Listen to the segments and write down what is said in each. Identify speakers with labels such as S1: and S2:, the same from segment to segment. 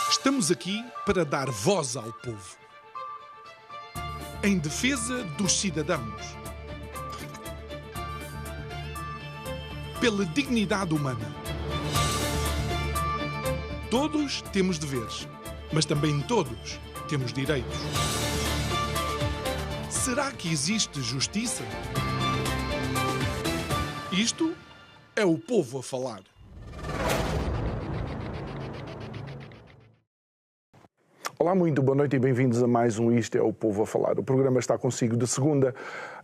S1: Estamos aqui para dar voz ao povo, em defesa dos cidadãos, pela dignidade humana. Todos temos deveres, mas também todos temos direitos. Será que existe justiça? Isto é o povo a falar.
S2: Olá, muito boa noite e bem-vindos a mais um Isto é o Povo a Falar. O programa está consigo de segunda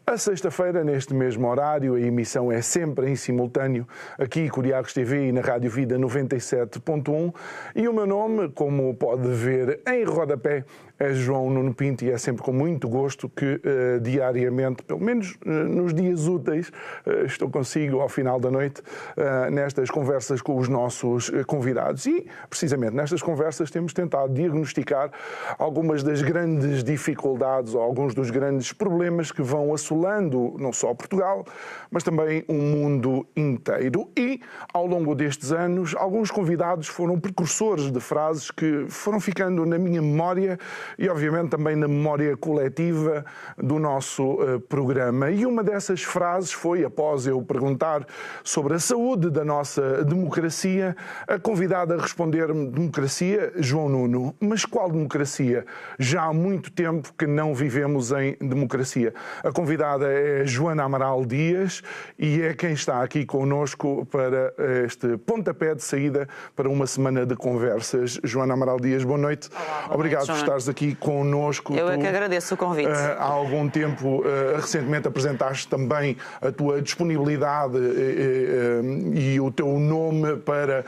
S2: a sexta-feira, neste mesmo horário. A emissão é sempre em simultâneo, aqui Curiacos TV e na Rádio Vida 97.1. E o meu nome, como pode ver em rodapé, é João Nuno Pinto, e é sempre com muito gosto que diariamente, pelo menos nos dias úteis, estou consigo ao final da noite nestas conversas com os nossos convidados. E, precisamente, nestas conversas temos tentado diagnosticar algumas das grandes dificuldades ou alguns dos grandes problemas que vão assolando não só Portugal, mas também o mundo inteiro. E, ao longo destes anos, alguns convidados foram precursores de frases que foram ficando na minha memória e, obviamente, também na memória coletiva do nosso programa. E uma dessas frases foi, após eu perguntar sobre a saúde da nossa democracia, a convidada a responder-me: democracia, João Nuno, mas qual democracia? Já há muito tempo que não vivemos em democracia. A convidada é Joana Amaral Dias e é quem está aqui connosco para este pontapé de saída para uma semana de conversas. Joana Amaral Dias, boa noite.
S3: Olá,
S2: Obrigado
S3: por
S2: estares aqui connosco.
S3: Eu é que agradeço o convite.
S2: Há algum tempo, recentemente apresentaste também a tua disponibilidade e o teu nome para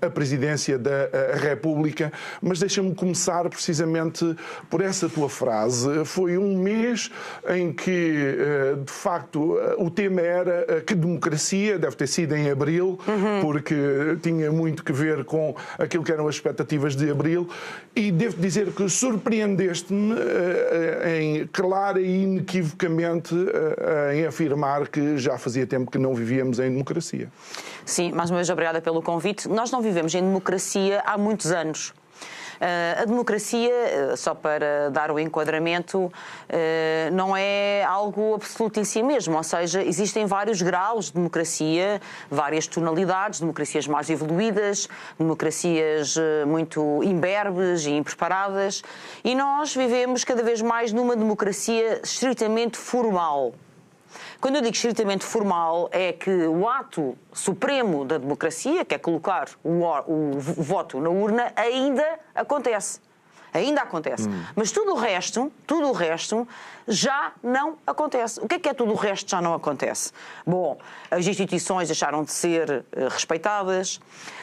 S2: a presidência da República, mas deixa-me começar precisamente por essa tua frase. Foi um mês em que, de facto, o tema era que democracia, deve ter sido em abril, porque tinha muito que ver com aquilo que eram as expectativas de abril, e devo dizer que surpreendeste-me em clara e inequivocamente em afirmar que já fazia tempo que não vivíamos em democracia.
S3: Sim, mais uma vez obrigada pelo convite. Nós não vivemos em democracia há muitos anos. A democracia, só para dar o enquadramento, não é algo absoluto em si mesmo, ou seja, existem vários graus de democracia, várias tonalidades, democracias mais evoluídas, democracias muito imberbes e impreparadas, e nós vivemos cada vez mais numa democracia estritamente formal. Quando eu digo estritamente formal, é que o ato supremo da democracia, que é colocar o voto na urna, ainda acontece. Ainda acontece. Mas tudo o resto já não acontece. O que é tudo o resto já não acontece? Bom, as instituições deixaram de ser respeitadas,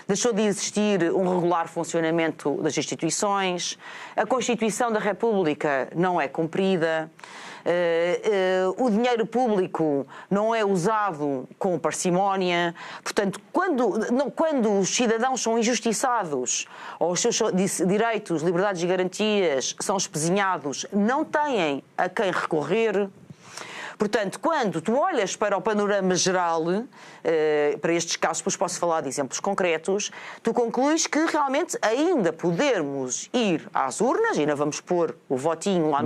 S3: deixou de existir um regular funcionamento das instituições, a Constituição da República não é cumprida, o dinheiro público não é usado com parcimónia. Portanto, quando os cidadãos são injustiçados ou os seus direitos, liberdades e garantias são espezinhados, não têm a quem recorrer. Portanto, quando tu olhas para o panorama geral, para estes casos, depois posso falar de exemplos concretos, tu concluís que realmente ainda podermos ir às urnas, e ainda vamos pôr o votinho lá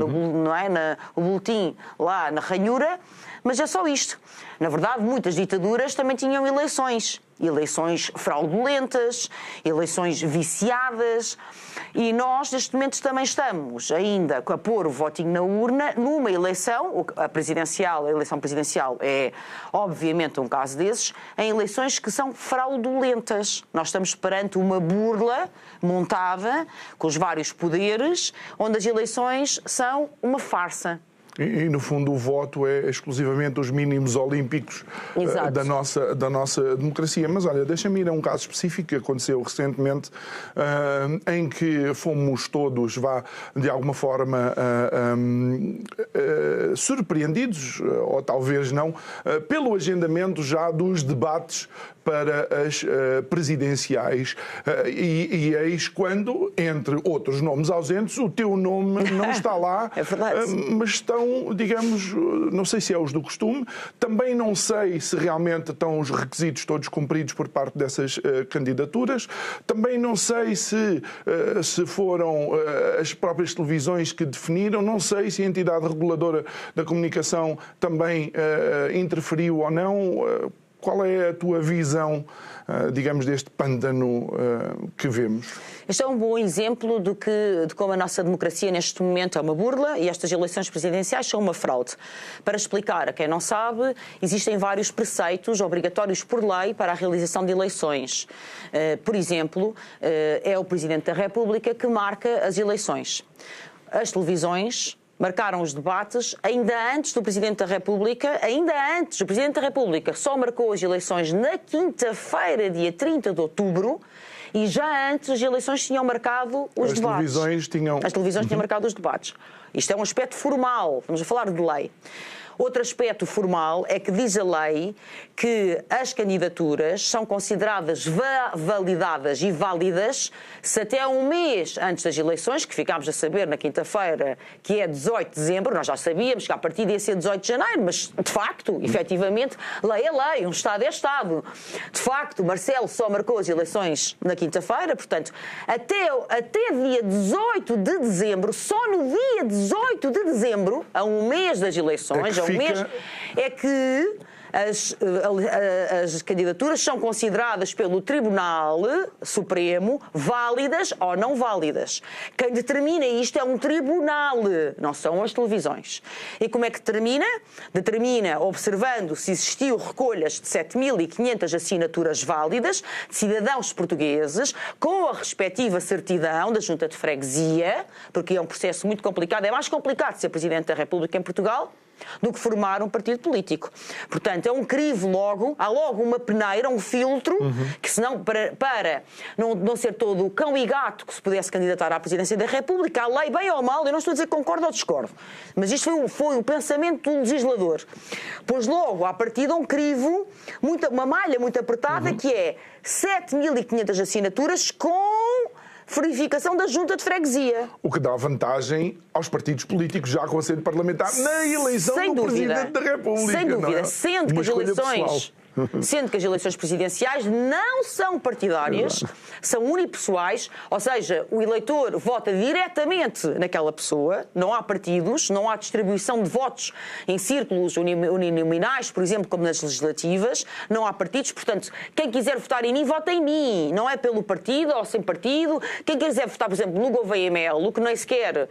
S3: o boletim lá na ranhura, mas é só isto. Na verdade, muitas ditaduras também tinham eleições fraudulentas, eleições viciadas, e nós neste momento também estamos ainda a pôr o votinho na urna numa eleição, a eleição presidencial é obviamente um caso desses, em eleições que são fraudulentas. Nós estamos perante uma burla montada com os vários poderes, onde as eleições são uma farsa.
S2: E, no fundo, o voto é exclusivamente os mínimos olímpicos da nossa democracia. Mas, olha, deixa-me ir a um caso específico que aconteceu recentemente, em que fomos todos, de alguma forma, surpreendidos, ou talvez não, pelo agendamento já dos debates para as presidenciais. E eis quando, entre outros nomes ausentes, o teu nome não está lá,
S3: é verdade.
S2: Mas estão são, digamos, não sei se é os do costume, também não sei se realmente estão os requisitos todos cumpridos por parte dessas candidaturas, também não sei se foram as próprias televisões que definiram, não sei se a entidade reguladora da comunicação também interferiu ou não. Qual é a tua visão, digamos, deste pântano que vemos?
S3: Este é um bom exemplo de como a nossa democracia neste momento é uma burla e estas eleições presidenciais são uma fraude. Para explicar a quem não sabe, existem vários preceitos obrigatórios por lei para a realização de eleições. Por exemplo, é o Presidente da República que marca as eleições. As televisões marcaram os debates ainda antes do Presidente da República, o Presidente da República só marcou as eleições na quinta-feira, dia 30 de outubro, e já antes as eleições tinham marcado os debates. As televisões tinham marcado os debates. Isto é um aspecto formal, vamos a falar de lei. Outro aspecto formal é que diz a lei que as candidaturas são consideradas validadas e válidas se até um mês antes das eleições, que ficámos a saber na quinta-feira, que é 18 de dezembro, nós já sabíamos que a partida ia ser 18 de janeiro, mas de facto, efetivamente, lei é lei, um Estado é Estado. De facto, Marcelo só marcou as eleições na quinta-feira, portanto, até dia 18 de dezembro, só no dia 18 de dezembro, a um mês das eleições, é que as candidaturas são consideradas pelo Tribunal Supremo válidas ou não válidas. Quem determina isto é um tribunal, não são as televisões. E como é que determina? Determina observando se existiu recolhas de 7.500 assinaturas válidas de cidadãos portugueses com a respectiva certidão da Junta de Freguesia, porque é um processo muito complicado. É mais complicado ser Presidente da República em Portugal do que formar um partido político. Portanto, é um crivo logo, há logo uma peneira, um filtro, que senão, para não ser todo o cão e gato que se pudesse candidatar à presidência da República, a lei, bem ou mal, eu não estou a dizer que concordo ou discordo, mas isto foi o pensamento do legislador. Pôs logo, à partida, um crivo, uma malha muito apertada, que é 7.500 assinaturas com verificação da Junta de Freguesia.
S2: O que dá vantagem aos partidos políticos já com assento parlamentar na eleição do Presidente da República.
S3: Sem dúvida,
S2: não é?
S3: sendo que as eleições presidenciais não são partidárias, são unipessoais, ou seja, o eleitor vota diretamente naquela pessoa, não há partidos, não há distribuição de votos em círculos uninominais, por exemplo, como nas legislativas, não há partidos, portanto, quem quiser votar em mim, vota em mim, não é pelo partido ou sem partido. Quem quiser votar, por exemplo, no Gouveia Melo, que nem sequer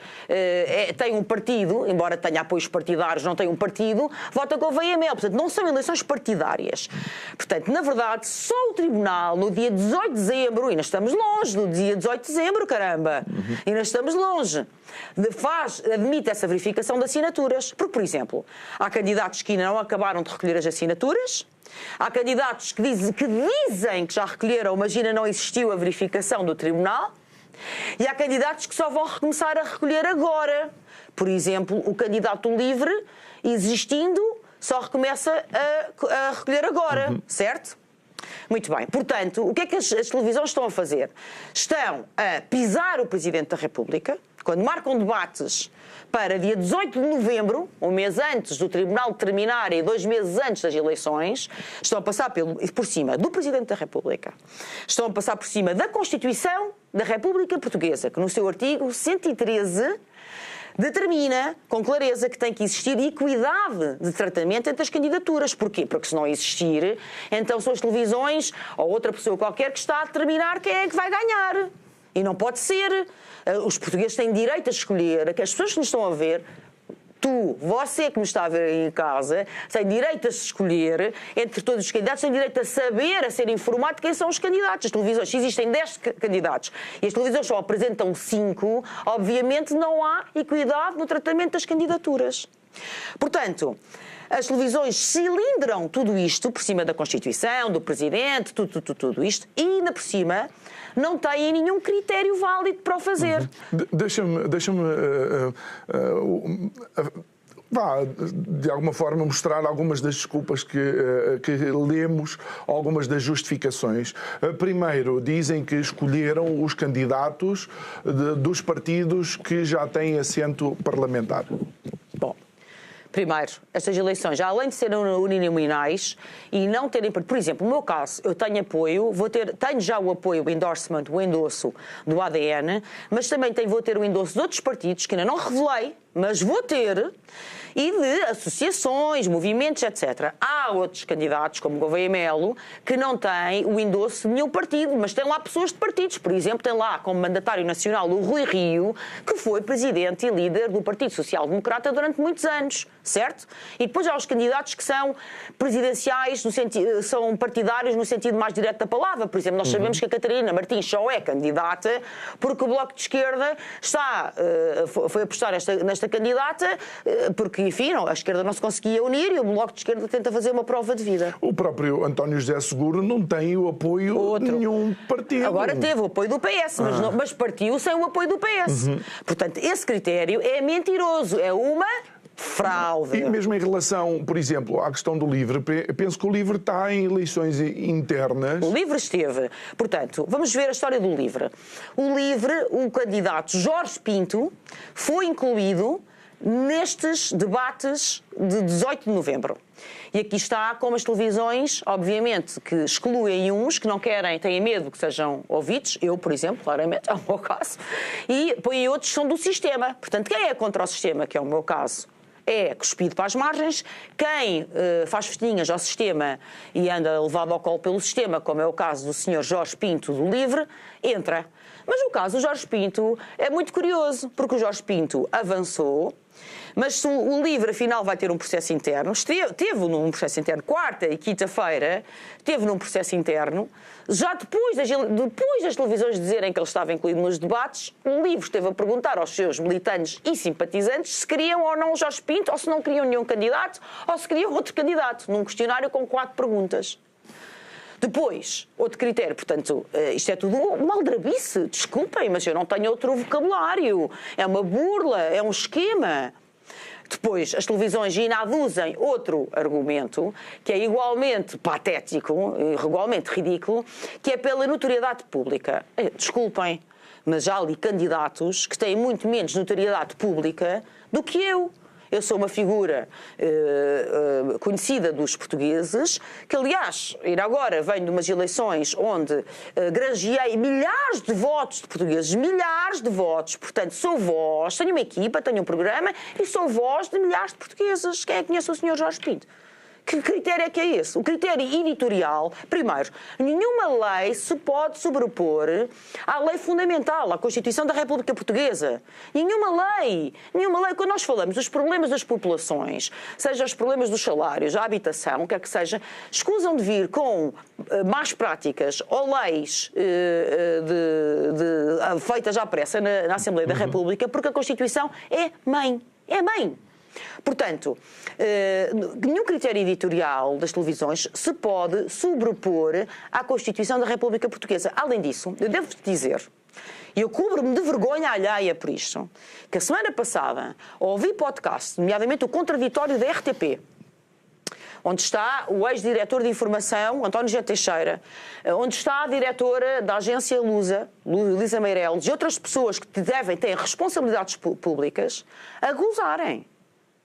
S3: tem um partido, embora tenha apoios partidários, não tem um partido, vota Gouveia Melo, portanto, não são eleições partidárias. Portanto, na verdade, só o Tribunal, no dia 18 de dezembro, e ainda estamos longe do dia 18 de dezembro, caramba, ainda estamos longe, admite essa verificação de assinaturas. Porque, por exemplo, há candidatos que ainda não acabaram de recolher as assinaturas, há candidatos que dizem que já recolheram, mas ainda não existiu a verificação do Tribunal, e há candidatos que só vão recomeçar a recolher agora. Por exemplo, o candidato livre, existindo, só recomeça a recolher agora, certo? Muito bem. Portanto, o que é que as televisões estão a fazer? Estão a pisar o Presidente da República, quando marcam debates para dia 18 de novembro, um mês antes do Tribunal terminar e 2 meses antes das eleições, estão a passar por cima do Presidente da República, estão a passar por cima da Constituição da República Portuguesa, que no seu artigo 113 determina com clareza que tem que existir equidade de tratamento entre as candidaturas. Porquê? Porque se não existir, então são as televisões ou outra pessoa qualquer que está a determinar quem é que vai ganhar. E não pode ser. Os portugueses têm direito a escolher, que as pessoas que nos estão a ver, você que me está a ver aí em casa, tem direito a se escolher entre todos os candidatos, tem direito a saber, a ser informado de quem são os candidatos. As televisões, se existem 10 candidatos e as televisões só apresentam 5, obviamente não há equidade no tratamento das candidaturas. Portanto, as televisões cilindram tudo isto por cima da Constituição, do Presidente, tudo isto, e ainda por cima não têm nenhum critério válido para o fazer.
S2: Deixa-me de alguma forma mostrar algumas das desculpas que lemos, algumas das justificações. Primeiro, dizem que escolheram os candidatos dos partidos que já têm assento parlamentar.
S3: Bom, Primeiro, estas eleições, já além de serem uninominais e não terem... Por exemplo, no meu caso, eu tenho apoio, tenho já o apoio, o endorsement, o endosso do ADN, mas também vou ter o endosso de outros partidos, que ainda não revelei, mas vou ter, e de associações, movimentos, etc. Há outros candidatos, como Gouveia Melo, que não têm o endosso de nenhum partido, mas tem lá pessoas de partidos. Por exemplo, tem lá como mandatário nacional o Rui Rio, que foi presidente e líder do Partido Social Democrata durante muitos anos, certo? E depois há os candidatos que são presidenciais, são partidários no sentido mais direto da palavra. Por exemplo, nós sabemos que a Catarina Martins só é candidata porque o Bloco de Esquerda foi apostar nesta candidata porque, enfim, a esquerda não se conseguia unir e o Bloco de Esquerda tenta fazer uma prova de vida.
S2: O próprio António José Seguro não tem o apoio de nenhum partido.
S3: Agora teve o apoio do PS, mas partiu sem o apoio do PS. Portanto, esse critério é mentiroso, é uma fraude.
S2: E mesmo em relação, por exemplo, à questão do LIVRE, penso que o LIVRE está em eleições internas.
S3: O LIVRE esteve. Portanto, vamos ver a história do LIVRE. O LIVRE, o candidato Jorge Pinto, foi incluído nestes debates de 18 de novembro. E aqui está como as televisões, obviamente, que excluem uns que não querem, têm medo que sejam ouvidos, eu, por exemplo, claramente, é o meu caso, e põem outros que são do sistema. Portanto, quem é contra o sistema, que é o meu caso, é cuspido para as margens. Quem faz festinhas ao sistema e anda levado ao colo pelo sistema, como é o caso do Sr. Jorge Pinto do LIVRE, entra. Mas o caso do Jorge Pinto é muito curioso, porque o Jorge Pinto avançou, mas o LIVRE, afinal, vai ter um processo interno. Teve num processo interno, quarta e quinta-feira, teve num processo interno. Já depois das televisões dizerem que ele estava incluído nos debates, o LIVRE esteve a perguntar aos seus militantes e simpatizantes se queriam ou não o Jorge Pinto, ou se não queriam nenhum candidato, ou se queriam outro candidato, num questionário com 4 perguntas. Depois, outro critério, portanto, isto é tudo uma aldrabice, desculpem, mas eu não tenho outro vocabulário. É uma burla, é um esquema. Depois, as televisões ainda aduzem outro argumento, que é igualmente patético, igualmente ridículo, que é pela notoriedade pública. Desculpem, mas já há ali candidatos que têm muito menos notoriedade pública do que eu. Eu sou uma figura conhecida dos portugueses, que, aliás, ainda agora venho de umas eleições onde granjeei milhares de votos de portugueses, milhares de votos. Portanto, sou voz, tenho uma equipa, tenho um programa e sou voz de milhares de portugueses. Quem é que conhece o Sr. Jorge Pinto? Que critério é que é esse? O critério editorial, primeiro, nenhuma lei se pode sobrepor à lei fundamental, à Constituição da República Portuguesa. Nenhuma lei, quando nós falamos dos problemas das populações, seja os problemas dos salários, a habitação, o que é que seja, escusam de vir com más práticas ou leis feitas à pressa na Assembleia da República, porque a Constituição é mãe. É mãe. Portanto, nenhum critério editorial das televisões se pode sobrepor à Constituição da República Portuguesa. Além disso, eu devo dizer, e eu cubro-me de vergonha alheia por isto, que a semana passada ouvi podcast, nomeadamente o Contraditório da RTP, onde está o ex-diretor de informação, António José Teixeira, onde está a diretora da agência Lusa, Luísa Meireles, e outras pessoas que têm responsabilidades públicas, a gozarem.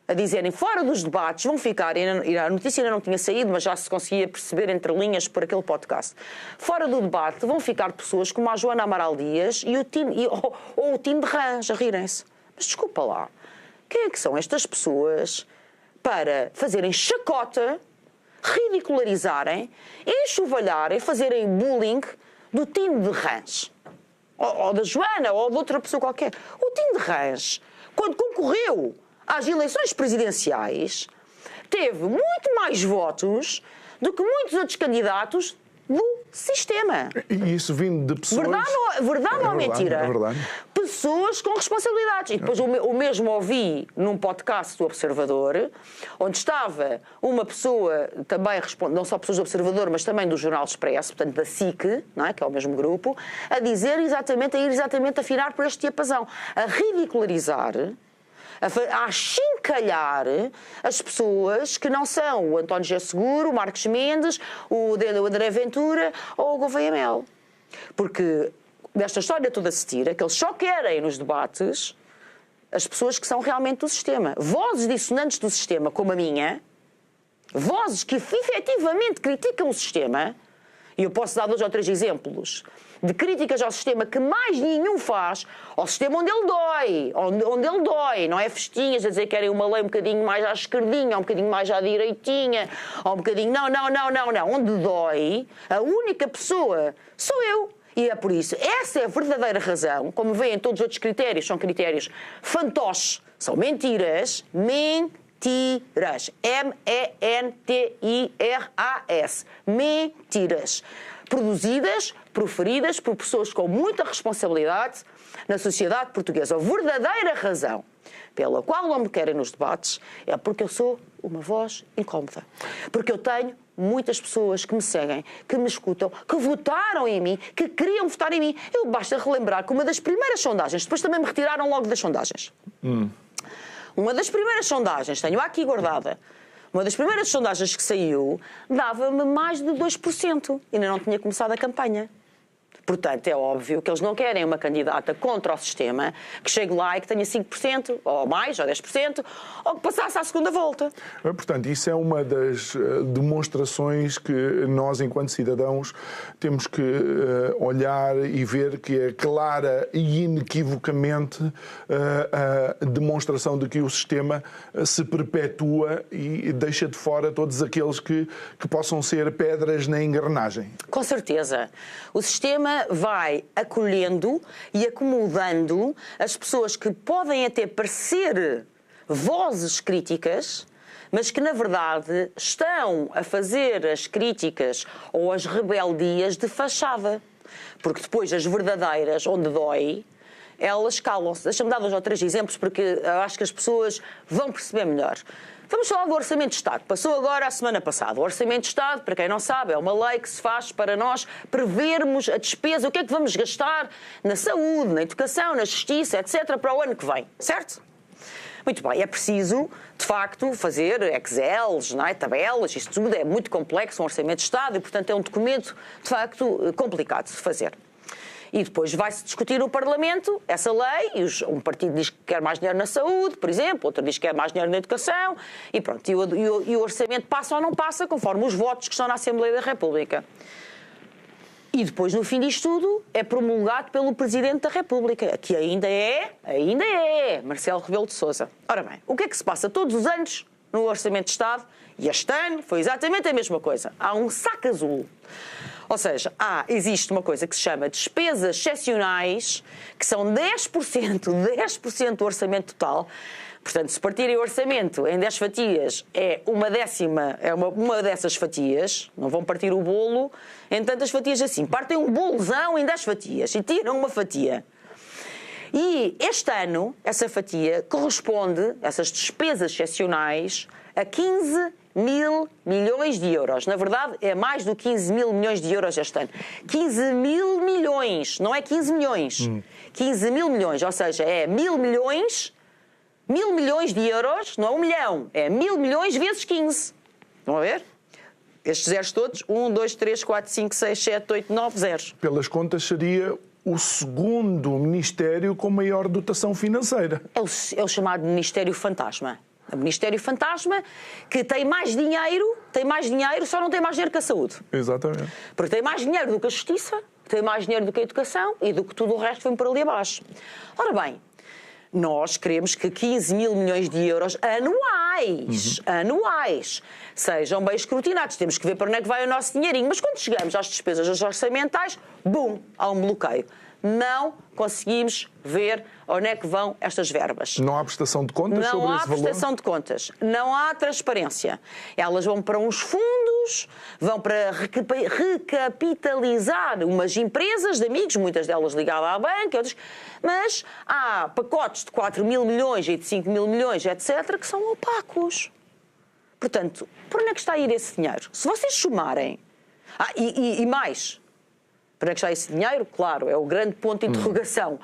S3: A dizerem, fora dos debates, vão ficar, e a notícia ainda não tinha saído, mas já se conseguia perceber entre linhas por aquele podcast, fora do debate vão ficar pessoas como a Joana Amaral Dias ou o time de Rãs a rirem-se. Mas desculpa lá, quem é que são estas pessoas para fazerem chacota, ridicularizarem, enxovalharem, fazerem bullying do time de Rãs? Ou da Joana, ou de outra pessoa qualquer. O time de Rãs, quando concorreu às eleições presidenciais, teve muito mais votos do que muitos outros candidatos do sistema.
S2: E isso vindo de pessoas...
S3: Verdade ou mentira?
S2: É verdade.
S3: Pessoas com responsabilidades. E depois o mesmo ouvi num podcast do Observador, onde estava uma pessoa também, não só pessoas do Observador, mas também do Jornal Expresso, portanto da SIC, não é? Que é o mesmo grupo, a dizer exatamente, a ir exatamente afinar por este diapasão, a ridicularizar, a achincalhar as pessoas que não são o António José Seguro, o Marcos Mendes, o André Ventura ou o Gouveia Melo. Porque desta história toda se tira que eles só querem nos debates as pessoas que são realmente do sistema. Vozes dissonantes do sistema, como a minha, vozes que efetivamente criticam o sistema, e eu posso dar 2 ou 3 exemplos de críticas ao sistema que mais nenhum faz, ao sistema onde ele dói, onde ele dói, não é festinhas a dizer que querem uma lei um bocadinho mais à esquerdinha, um bocadinho mais à direitinha, ou um bocadinho... Não. Onde dói, a única pessoa sou eu. E é por isso, essa é a verdadeira razão, como veem todos os outros critérios, são critérios fantoches, são mentiras, mentiras, M-E-N-T-I-R-A-S, mentiras, produzidas, proferidas por pessoas com muita responsabilidade na sociedade portuguesa. A verdadeira razão pela qual não me querem nos debates é porque eu sou uma voz incómoda. Porque eu tenho muitas pessoas que me seguem, que me escutam, que votaram em mim, que queriam votar em mim. Eu basta relembrar que uma das primeiras sondagens, depois também me retiraram logo das sondagens. Uma das primeiras sondagens, tenho aqui guardada, uma das primeiras sondagens que saiu dava-me mais de 2%. Ainda não tinha começado a campanha. Portanto, é óbvio que eles não querem uma candidata contra o sistema que chegue lá e que tenha 5%, ou mais, ou 10%, ou que passasse à segunda volta.
S2: Portanto, isso é uma das demonstrações que nós, enquanto cidadãos, temos que olhar e ver que é clara e inequivocamente a demonstração de que o sistema se perpetua e deixa de fora todos aqueles que possam ser pedras na engrenagem.
S3: Com certeza. O sistema vai acolhendo e acomodando as pessoas que podem até parecer vozes críticas, mas que, na verdade, estão a fazer as críticas ou as rebeldias de fachada. Porque depois as verdadeiras, onde dói, elas calam-se. Deixa-me dar 2 ou 3 exemplos, porque eu acho que as pessoas vão perceber melhor. Vamos falar do Orçamento de Estado. Passou agora a semana passada. O Orçamento de Estado, para quem não sabe, é uma lei que se faz para nós prevermos a despesa, o que é que vamos gastar na saúde, na educação, na justiça, etc., para o ano que vem. Certo? Muito bem. É preciso, de facto, fazer Excels, não é? Tabelas, isto tudo é muito complexo, um Orçamento de Estado, e, portanto, é um documento, de facto, complicado de fazer. E depois vai-se discutir no Parlamento essa lei, e um partido diz que quer mais dinheiro na saúde, por exemplo, outro diz que quer mais dinheiro na educação, e pronto, e o orçamento passa ou não passa, conforme os votos que estão na Assembleia da República. E depois, no fim disto tudo, é promulgado pelo Presidente da República, que ainda é Marcelo Rebelo de Sousa. Ora bem, o que é que se passa todos os anos no Orçamento de Estado? E este ano foi exatamente a mesma coisa. Há um saco azul. Ou seja, existe uma coisa que se chama despesas excepcionais, que são 10% do orçamento total. Portanto, se partirem o orçamento em 10 fatias, é uma dessas fatias. Não vão partir o bolo em tantas fatias assim. Partem um bolozão em 10 fatias e tiram uma fatia. E este ano, essa fatia corresponde, essas despesas excepcionais, a 15 mil milhões de euros. Na verdade, é mais do que 15 mil milhões de euros este ano. 15 mil milhões, não é 15 milhões. 15 mil milhões, ou seja, é 1.000 milhões, 1.000 milhões de euros, não é 1 milhão, é 1.000 milhões vezes 15. Estão a ver? Estes zeros todos, 1, 2, 3, 4, 5, 6, 7, 8, 9 zeros.
S2: Pelas contas, seria o segundo ministério com maior dotação financeira.
S3: É o chamado Ministério Fantasma. O Ministério Fantasma, que tem mais dinheiro, só não tem mais dinheiro que a saúde.
S2: Exatamente.
S3: Porque tem mais dinheiro do que a justiça, tem mais dinheiro do que a educação e do que tudo o resto vem por ali abaixo. Ora bem, nós queremos que 15 mil milhões de euros anuais, sejam bem escrutinados. Temos que ver para onde é que vai o nosso dinheirinho. Mas quando chegamos às despesas orçamentais, bum, há um bloqueio. Não conseguimos ver onde é que vão estas verbas.
S2: Não há prestação de contas sobre esse valor?
S3: Não há prestação de contas. Não há transparência. Elas vão para uns fundos, vão para recapitalizar umas empresas de amigos, muitas delas ligadas à banca, outras, mas há pacotes de 4 mil milhões e de 5 mil milhões, etc., que são opacos. Portanto, por onde é que está a ir esse dinheiro? Se vocês somarem... E mais... Para onde é que está esse dinheiro? Claro, é o grande ponto de interrogação.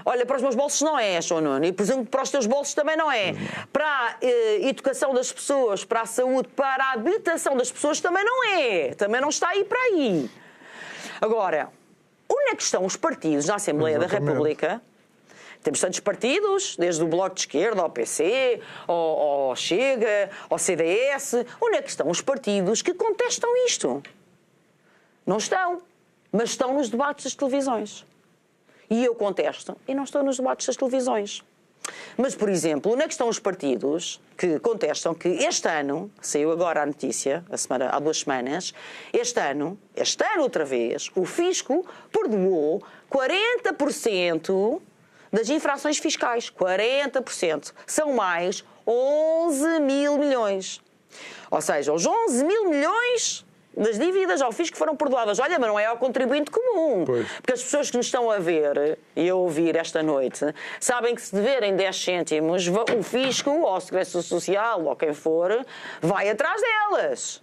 S3: Olha, para os meus bolsos não é, João Nuno, e presumo que para os teus bolsos também não é. Para a educação das pessoas, para a saúde, para a habitação das pessoas também não é. Também não está aí para aí. Agora, onde é que estão os partidos na Assembleia da República Temos tantos partidos, desde o Bloco de Esquerda, ao PC, ao Chega, ao CDS. Onde é que estão os partidos que contestam isto? Não estão, mas estão nos debates das televisões. E eu contesto, e não estou nos debates das televisões. Mas, por exemplo, onde é que estão os partidos que contestam que este ano, saiu agora a notícia, há 2 semanas, este ano outra vez, o Fisco perdoou 40% das infrações fiscais. 40%. São mais 11 mil milhões. Ou seja, os 11 mil milhões das dívidas ao fisco foram perdoadas. Olha, mas não é ao contribuinte comum.
S2: Pois.
S3: Porque as pessoas que nos estão a ver e a ouvir esta noite sabem que se deverem 10 cêntimos, o fisco, ou a Segurança Social, ou quem for, vai atrás delas.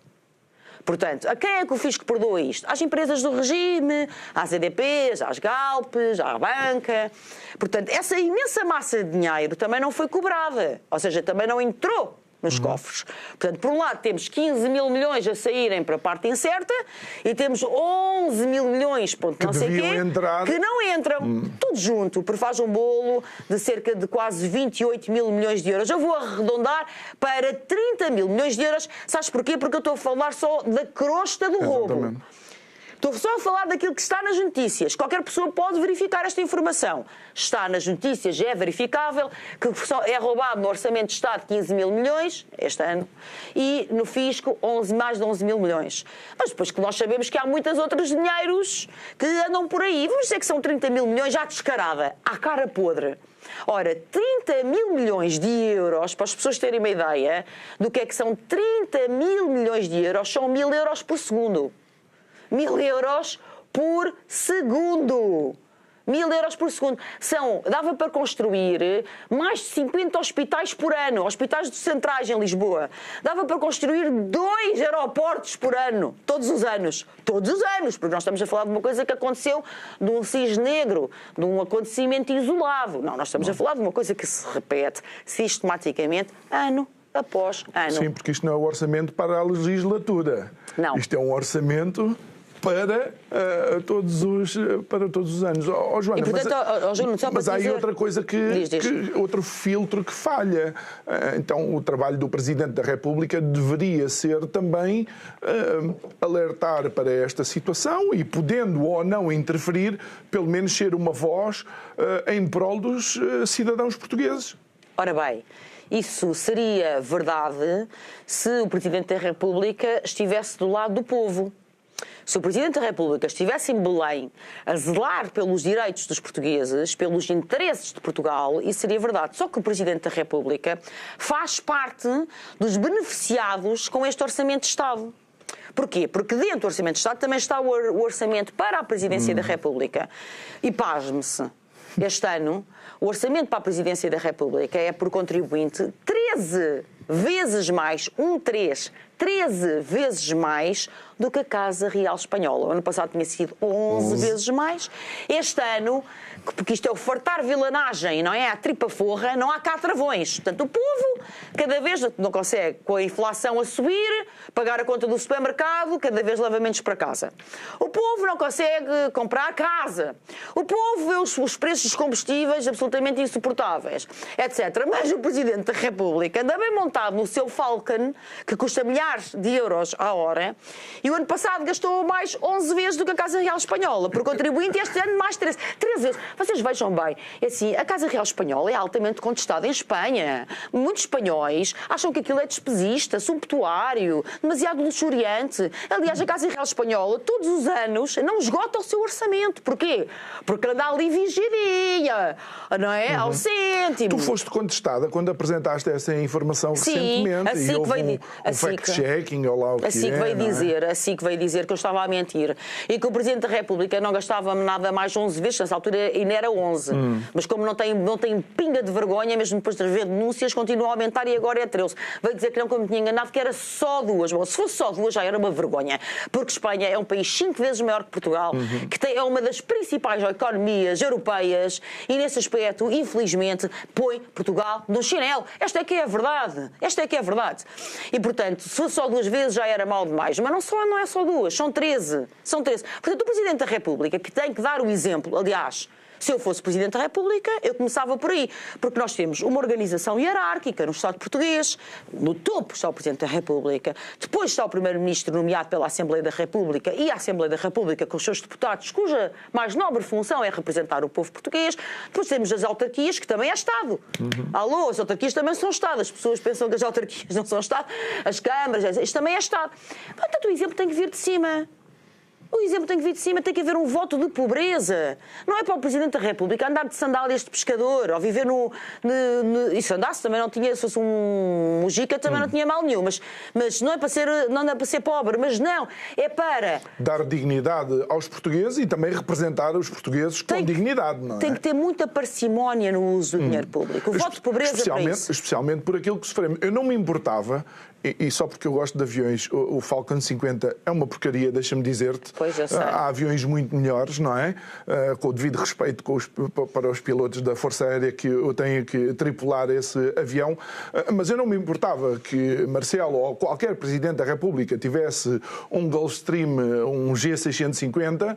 S3: Portanto, a quem é que o fisco perdoa isto? Às empresas do regime, às EDPs, às Galpes, à banca. Portanto, essa imensa massa de dinheiro também não foi cobrada. Ou seja, também não entrou nos cofres. Portanto, por um lado temos 15 mil milhões a saírem para a parte incerta e temos 11 mil milhões, ponto não sei quê, que não entram. Tudo junto, porque faz um bolo de cerca de quase 28 mil milhões de euros. Eu vou arredondar para 30 mil milhões de euros. Sabes porquê? Porque eu estou a falar só da crosta do roubo. Estou só a falar daquilo que está nas notícias. Qualquer pessoa pode verificar esta informação. Está nas notícias, é verificável, que é roubado no Orçamento de Estado 15 mil milhões, este ano, e no Fisco mais de 11 mil milhões. Mas depois que nós sabemos que há muitos outros dinheiros que andam por aí. Vamos dizer que são 30 mil milhões já descarada, à cara podre. Ora, 30 mil milhões de euros, para as pessoas terem uma ideia do que é que são 30 mil milhões de euros, são 1000 euros por segundo. 1000 euros por segundo. 1000 euros por segundo. Dava para construir mais de 50 hospitais por ano. Hospitais centrais em Lisboa. Dava para construir 2 aeroportos por ano. Todos os anos. Todos os anos. Porque nós estamos a falar de uma coisa que aconteceu de um cisne negro. De um acontecimento isolado. Não, nós estamos a falar de uma coisa que se repete sistematicamente ano após ano.
S2: Sim, porque isto não é um orçamento para a legislatura.
S3: Não.
S2: Isto é um orçamento para todos os anos. Joana,
S3: e, portanto,
S2: mas há aí outra coisa outro filtro que falha. Então, o trabalho do Presidente da República deveria ser também alertar para esta situação e, podendo ou não interferir, pelo menos ser uma voz em prol dos cidadãos portugueses.
S3: Ora bem, isso seria verdade se o Presidente da República estivesse do lado do povo. Se o Presidente da República estivesse em Belém a zelar pelos direitos dos portugueses, pelos interesses de Portugal, isso seria verdade. Só que o Presidente da República faz parte dos beneficiados com este Orçamento de Estado. Porquê? Porque dentro do Orçamento de Estado também está o orçamento para a Presidência da República. E pasme-se, este ano, o orçamento para a Presidência da República é por contribuinte 13 vezes mais, 13 vezes mais do que a Casa Real Espanhola. O ano passado tinha sido 11 vezes mais. Este ano, porque isto é o fartar vilanagem, não é? A tripa forra, não há cá travões. Portanto, o povo cada vez não consegue, com a inflação a subir, pagar a conta do supermercado, cada vez leva menos para casa. O povo não consegue comprar casa. O povo vê os preços dos combustíveis absolutamente insuportáveis, etc. Mas o Presidente da República anda bem montado no seu Falcon, que custa milhares de euros à hora, e o ano passado gastou mais 11 vezes do que a Casa Real Espanhola por contribuinte, e este ano mais 13 vezes. Vocês vejam bem, é assim, a Casa Real Espanhola é altamente contestada em Espanha. Muitos espanhóis acham que aquilo é despesista, sumptuário, demasiado luxuriante. Aliás, a Casa Real Espanhola, todos os anos, não esgota o seu orçamento. Porquê? Porque anda ali vigilia, não é? Ao cêntimo.
S2: Tu foste contestada quando apresentaste essa informação recentemente.
S3: Assim
S2: e houve um fact-checking, ou lá o que
S3: assim que veio dizer que eu estava a mentir. E que o Presidente da República não gastava nada mais 11 vezes, nessa altura ainda era 11. Mas como não tem pinga de vergonha, mesmo depois de haver denúncias, continua a aumentar e agora é 13. Veio dizer que não, como me tinha enganado, que era só 2. Bom, se fosse só 2 já era uma vergonha. Porque Espanha é um país 5 vezes maior que Portugal, que é uma das principais economias europeias e nesse aspecto, infelizmente, põe Portugal no chinelo. Esta é que é a verdade. Esta é que é a verdade. E, portanto, se fosse só 2 vezes já era mal demais. Mas não é só 2, são 13. São 13. Portanto, o Presidente da República, que tem que dar o exemplo, aliás, Se eu fosse Presidente da República, eu começava por aí. Porque nós temos uma organização hierárquica no Estado português. No topo está o Presidente da República. Depois está o Primeiro-Ministro nomeado pela Assembleia da República e a Assembleia da República com os seus deputados, cuja mais nobre função é representar o povo português. Depois temos as autarquias, que também é Estado. Alô, as autarquias também são Estado. As pessoas pensam que as autarquias não são Estado. As câmaras, isto também é Estado. Portanto, o exemplo tem que vir de cima. O exemplo tem que vir de cima, tem que haver um voto de pobreza. Não é para o Presidente da República andar de sandálias de pescador ou viver e se andasse também não tinha, se fosse um Mujica também não tinha mal nenhum, mas não é para ser pobre, mas não, é para
S2: dar dignidade aos portugueses e também representar os portugueses com dignidade, não é?
S3: Tem que ter muita parcimónia no uso do dinheiro público. O voto de pobreza para isso.
S2: Especialmente por aquilo que sofremos. Eu não me importava, e só porque eu gosto de aviões, o Falcon 50 é uma porcaria, deixa-me dizer-te.
S3: Pois, eu sei.
S2: Há aviões muito melhores, não é? Com o devido respeito para os pilotos da Força Aérea que eu tenho que tripular esse avião. Mas eu não me importava que Marcelo ou qualquer Presidente da República tivesse um Gulfstream, um G650,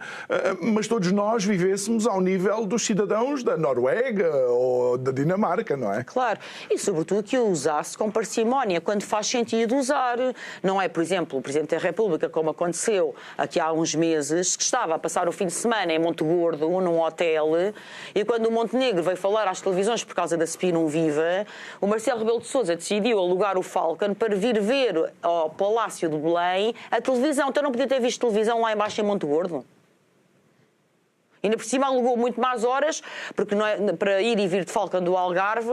S2: mas todos nós vivêssemos ao nível dos cidadãos da Noruega ou da Dinamarca, não é?
S3: Claro. E, sobretudo, que o usasse com parcimónia, quando faz sentido usar. Não é, por exemplo, o Presidente da República, como aconteceu aqui há uns meses, que estava a passar o fim de semana em Monte Gordo, num hotel, e quando o Montenegro veio falar às televisões por causa da SPI não viva, o Marcelo Rebelo de Sousa decidiu alugar o Falcon para vir ver ao Palácio de Belém a televisão. Então não podia ter visto televisão lá embaixo em Monte Gordo? E ainda por cima alugou muito mais horas, porque não é, para ir e vir de Falcon do Algarve,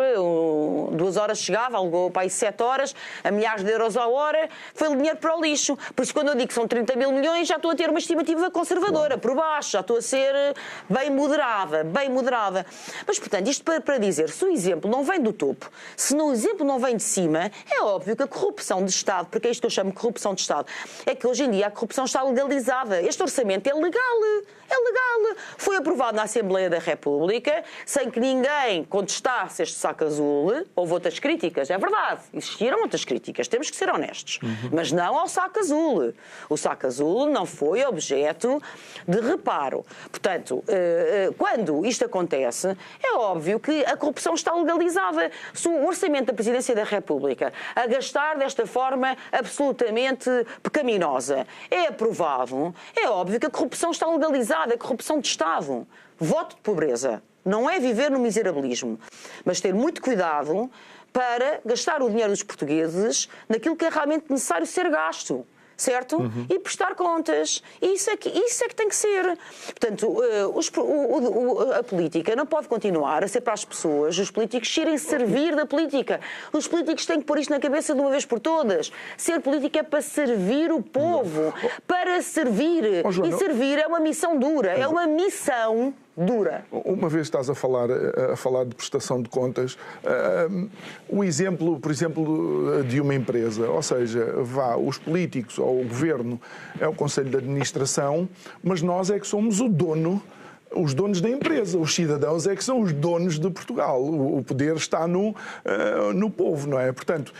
S3: 2 horas chegava, alugou para aí 7 horas, a milhares de euros a hora, foi dinheiro para o lixo. Por isso, quando eu digo que são 30 mil milhões, já estou a ter uma estimativa conservadora, por baixo, já estou a ser bem moderada, bem moderada. Mas, portanto, isto para dizer, se o exemplo não vem do topo, se o exemplo não vem de cima, é óbvio que a corrupção de Estado, porque é isto que eu chamo de corrupção de Estado, é que hoje em dia a corrupção está legalizada. Este orçamento é legal. É legal. Foi aprovado na Assembleia da República, sem que ninguém contestasse este saco azul. Houve outras críticas, é verdade. Existiram outras críticas, temos que ser honestos. Mas não ao saco azul. O saco azul não foi objeto de reparo. Portanto, quando isto acontece, é óbvio que a corrupção está legalizada. Se o orçamento da Presidência da República a gastar desta forma absolutamente pecaminosa é aprovado, é óbvio que a corrupção está legalizada. A corrupção de Estado. Voto de pobreza. Não é viver no miserabilismo, mas ter muito cuidado para gastar o dinheiro dos portugueses naquilo que é realmente necessário ser gasto. Certo? E prestar contas. Isso é que tem que ser. Portanto, a política não pode continuar a ser para as pessoas, os políticos irem servir da política. Os políticos têm que pôr isto na cabeça de uma vez por todas. Ser política é para servir o povo. Para servir. E servir é uma missão dura. É uma missão dura.
S2: Uma vez estás a falar de prestação de contas, o exemplo, por exemplo, de uma empresa, ou seja, os políticos ou o governo é o Conselho de Administração, mas nós é que somos os donos da empresa, os cidadãos é que são os donos de Portugal. O poder está no povo, não é? Portanto,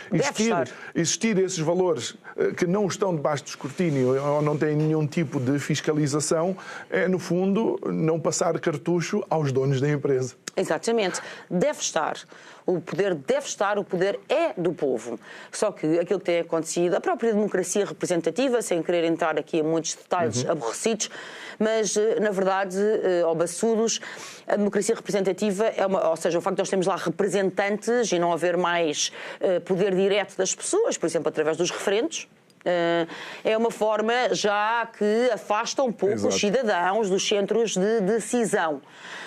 S2: existir esses valores que não estão debaixo de escrutínio ou não têm nenhum tipo de fiscalização é, no fundo, não passar cartucho aos donos da empresa.
S3: Exatamente. Deve estar. O poder deve estar, o poder é do povo. Só que aquilo que tem acontecido, a própria democracia representativa, sem querer entrar aqui em muitos detalhes aborrecidos, mas, na verdade, ou baçudos, a democracia representativa ou seja, o facto de nós termos lá representantes e não haver mais poder direto das pessoas, por exemplo, através dos referendos, é uma forma já que afasta um pouco os cidadãos dos centros de decisão.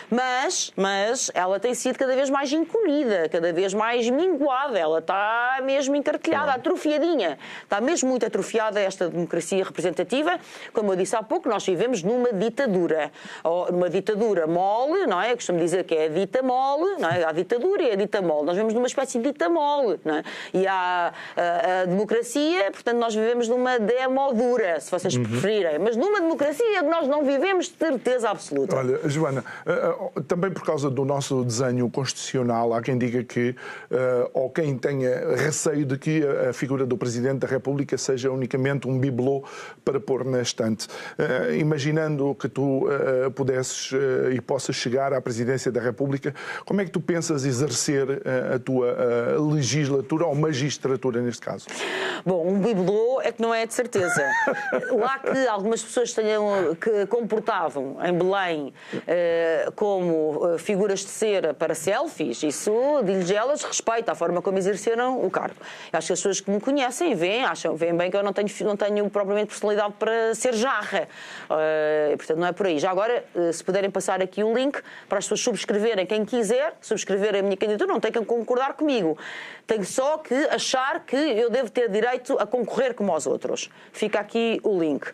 S3: Mas ela tem sido cada vez mais encolhida, cada vez mais minguada, ela está mesmo encarquilhada, atrofiadinha. Está mesmo muito atrofiada esta democracia representativa. Como eu disse há pouco, nós vivemos numa ditadura. Ou numa ditadura mole, não é? Eu costumo dizer que é a dita mole, não é? Há a ditadura e a dita mole. Nós vivemos numa espécie de dita mole, não é? E há a democracia, portanto nós vivemos vivemos numa demodura, se vocês preferirem, mas numa democracia nós não vivemos de certeza absoluta.
S2: Olha, Joana, também por causa do nosso desenho constitucional, há quem diga que, ou quem tenha receio de que a figura do Presidente da República seja unicamente um bibelô para pôr na estante. Imaginando que tu pudesses e possas chegar à Presidência da República, como é que tu pensas exercer a tua legislatura ou magistratura neste caso?
S3: Bom, um bibelô é que não é de certeza. Lá que algumas pessoas que comportavam em Belém como figuras de cera para selfies, isso, digo-lhes elas, respeito à forma como exerceram o cargo. Acho que as pessoas que me conhecem veem bem que eu não tenho propriamente personalidade para ser jarra. Portanto, não é por aí. Já agora, se puderem passar aqui o link para as pessoas subscreverem, quem quiser subscrever a minha candidatura, não tem que concordar comigo. Tem só que achar que eu devo ter direito a concorrer como aos outros. Fica aqui o link.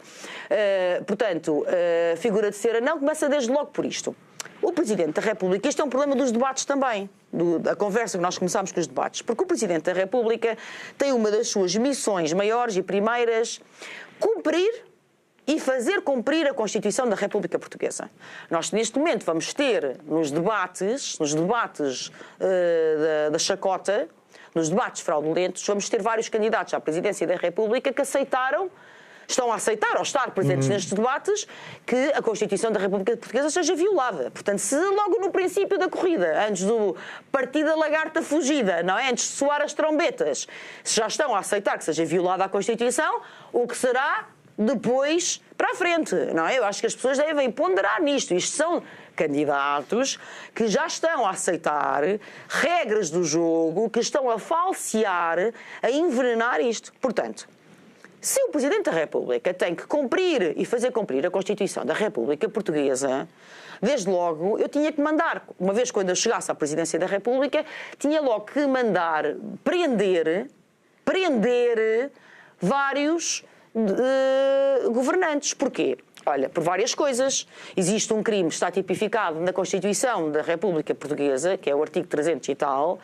S3: Portanto, figura de cera não, começa desde logo por isto. O Presidente da República, este é um problema dos debates também, da conversa que nós começámos com os debates, porque o Presidente da República tem uma das suas missões maiores e primeiras, cumprir e fazer cumprir a Constituição da República Portuguesa. Nós, neste momento, vamos ter nos debates da chacota, nos debates fraudulentos, vamos ter vários candidatos à Presidência da República que estão a aceitar ou estar presentes nestes debates que a Constituição da República Portuguesa seja violada. Portanto, se logo no princípio da corrida, antes do partido da lagarta fugida, não é? Antes de soar as trombetas, se já estão a aceitar que seja violada a Constituição, o que será depois para a frente, não é? Eu acho que as pessoas devem ponderar nisto. Isto são candidatos que já estão a aceitar regras do jogo, que estão a falsear, a envenenar isto. Portanto, se o Presidente da República tem que cumprir e fazer cumprir a Constituição da República Portuguesa, desde logo eu tinha que mandar, uma vez quando eu chegasse à Presidência da República, tinha logo que mandar prender vários governantes. Porquê? Olha, por várias coisas. Existe um crime que está tipificado na Constituição da República Portuguesa, que é o artigo 300 e tal,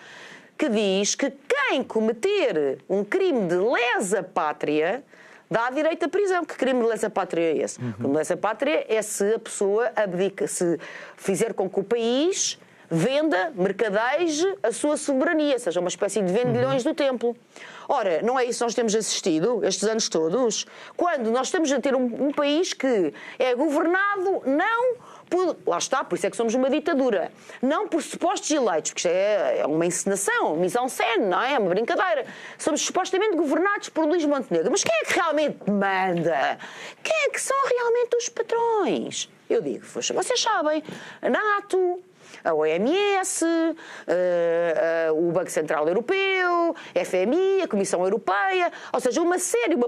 S3: que diz que quem cometer um crime de lesa pátria dá direito à prisão. Que crime de lesa pátria é esse? O crime de lesa pátria é se a pessoa abdica, se fizer com que o país venda, mercadeje a sua soberania, seja uma espécie de vendilhões do templo. Ora, não é isso que nós temos assistido estes anos todos? Quando nós estamos a ter um país que é governado não lá está, por isso é que somos uma ditadura. Não por supostos eleitos, porque isto é uma encenação, mise en scène, não é? É uma brincadeira. Somos supostamente governados por Luís Montenegro. Mas quem é que realmente manda? Quem é que são realmente os patrões? Eu digo, vocês sabem, a NATO, a OMS, o Banco Central Europeu, a FMI, a Comissão Europeia, ou seja, uma